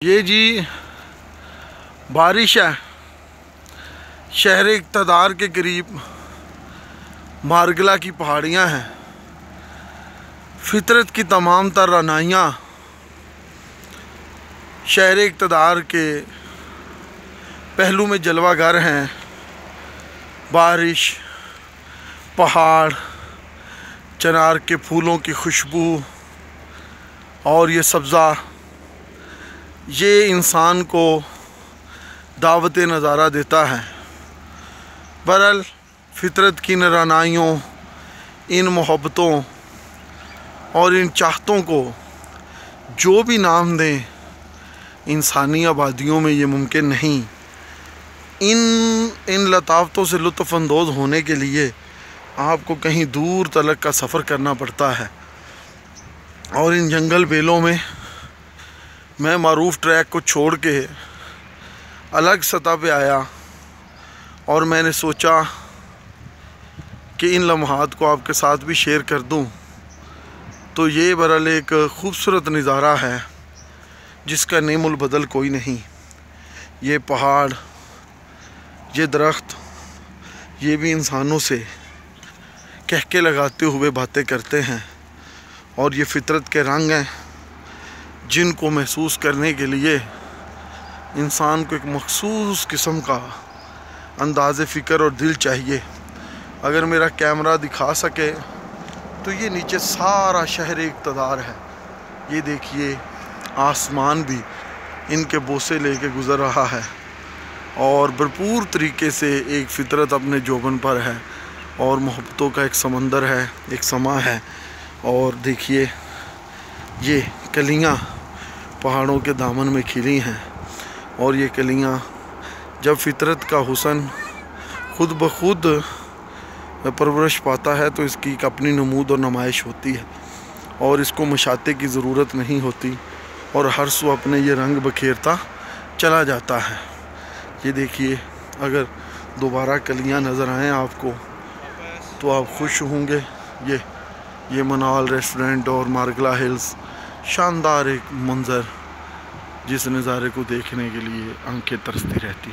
ये जी बारिश है। शहर इक़्तिदार के करीब मारगला की पहाड़ियाँ हैं। फितरत की तमाम तर रनाइयाँ शहर इक़्तिदार के पहलू में जलवागर हैं। बारिश, पहाड़, चनार के फूलों की खुशबू और ये सब्ज़ा, ये इंसान को दावत नज़ारा देता है। बहरहाल फितरत की रनाइयों, इन मोहब्बतों और इन चाहतों को जो भी नाम दें, इंसानी आबादियों में ये मुमकिन नहीं। इन लताफ़तों से लुत्फ़अंदोज़ होने के लिए आपको कहीं दूर तलक का सफ़र करना पड़ता है। और इन जंगल बेलों में मैं मारूफ़ ट्रैक को छोड़ के अलग सतह पे आया और मैंने सोचा कि इन लम्हात को आपके साथ भी शेयर कर दूं। तो ये बहरहाल एक ख़ूबसूरत नज़ारा है जिसका नेमुल बदल कोई नहीं। ये पहाड़, ये दरख्त, ये भी इंसानों से कहके लगाते हुए बातें करते हैं। और ये फितरत के रंग हैं जिनको महसूस करने के लिए इंसान को एक मखसूस किस्म का अंदाज़े फ़िक्र और दिल चाहिए। अगर मेरा कैमरा दिखा सके तो ये नीचे सारा शहर इक़्तिदार है। ये देखिए, आसमान भी इनके बोसे लेके गुज़र रहा है और भरपूर तरीके से एक फितरत अपने जोबन पर है और मोहब्बतों का एक समंदर है, एक समा है। और देखिए, ये कलियाँ पहाड़ों के दामन में खिली हैं और ये कलियाँ जब फितरत का हुस्न खुद ब खुद परवरिश पाता है तो इसकी एक अपनी नमूद और नुमाइश होती है और इसको मशाते की ज़रूरत नहीं होती और हर सू अपने ये रंग बखेरता चला जाता है। ये देखिए, अगर दोबारा कलियाँ नज़र आएँ आपको तो आप खुश होंगे। ये मनाल रेस्टोरेंट और मारगला हिल्स, शानदार एक मंज़र जिस नज़ारे को देखने के लिए आंखें तरसती रहती।